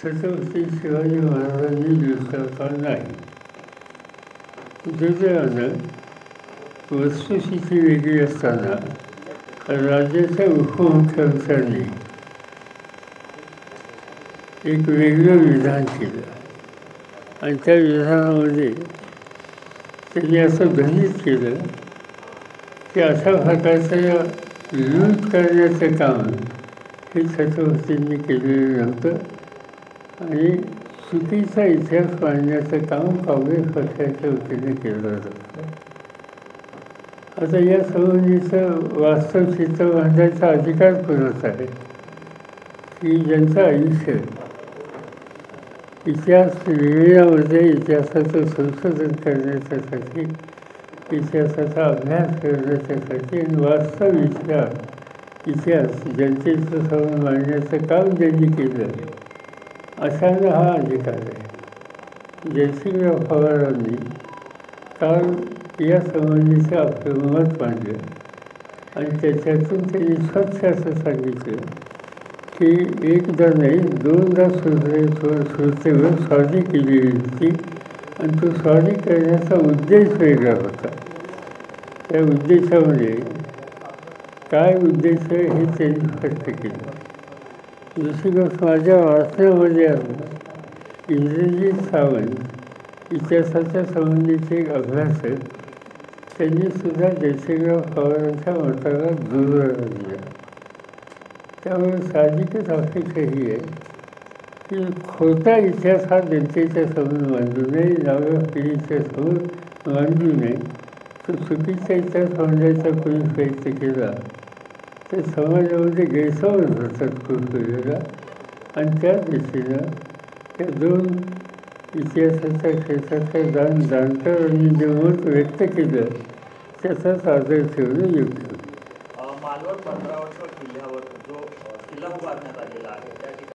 छत्रपती शिवाजी महाराजांनी दिवसाकाळ नाही. दुर्दैवानं वस्तुस्थिती वेगळी असताना राज्याच्या उपमुख्यमंत्र्यांनी एक वेगळं विधान केलं आणि त्या विधानामध्ये त्यांनी असं ध्वनित केलं की अशा प्रकारचं लूट करण्याचं काम हे छत्रपतींनी केलेलं नव्हतं आणि चुकीचा इतिहास मांडण्याचं काम काँग्रेस पक्षाच्या वतीने केलं जातं. आता या संबंधीचं वास्तव चित्र मांडण्याचा अधिकार कोणाचा आहे की ज्यांचं आयुष्य इतिहास लिहिण्यामध्ये इतिहासाचं संशोधन करण्याच्यासाठी इतिहासाचा अभ्यास करण्याच्यासाठी आणि वास्तव इतिहास जनतेचं समोर मांडण्याचं काम ज्यांनी केलं अशांना हा अधिकार आहे. जयसिंगराव पवारांनी काल या संबंधीचं आपलं मत मांडलं आणि त्याच्यातून त्यांनी स्वच्छ असं सांगितलं की एकदा नाही दोनदा सुरतेवर स्वारी केलेली होती आणि तो स्वारी करण्याचा उद्देश वेगळा होता. त्या उद्देशामध्ये काय उद्देश आहे हे त्यांनी स्पष्ट केलं. दुसरी गोष्ट माझ्या वाचण्यामध्ये आलं इंद्रजित सावंत इतिहासाच्या संबंधीचे एक अभ्यासक त्यांनी सुद्धा जयसिंगराव पवारांच्या मताला दुजोरा दिला. त्यामुळे साहजिकच अपेक्षा ही आहे की खोटा इतिहास हा जनतेच्या समोर मांडू नये, नव्या पिढीच्या समोर मांडू नये. तो चुकीचा इतिहास मांडायचा कोणी प्रयत्न केला तर समाजामध्ये गैरसमज होतात खूप वेळेला आणि त्या दृष्टीनं त्या दोन इतिहासाच्या क्षेत्रातल्या जाणकारांनी जे मत व्यक्त केलं त्याचाच आदर ठेवणं योग्य. मालवण 15 वर्ष किल्ल्यावर जो किल्ला उभारण्यात आलेला आहे त्या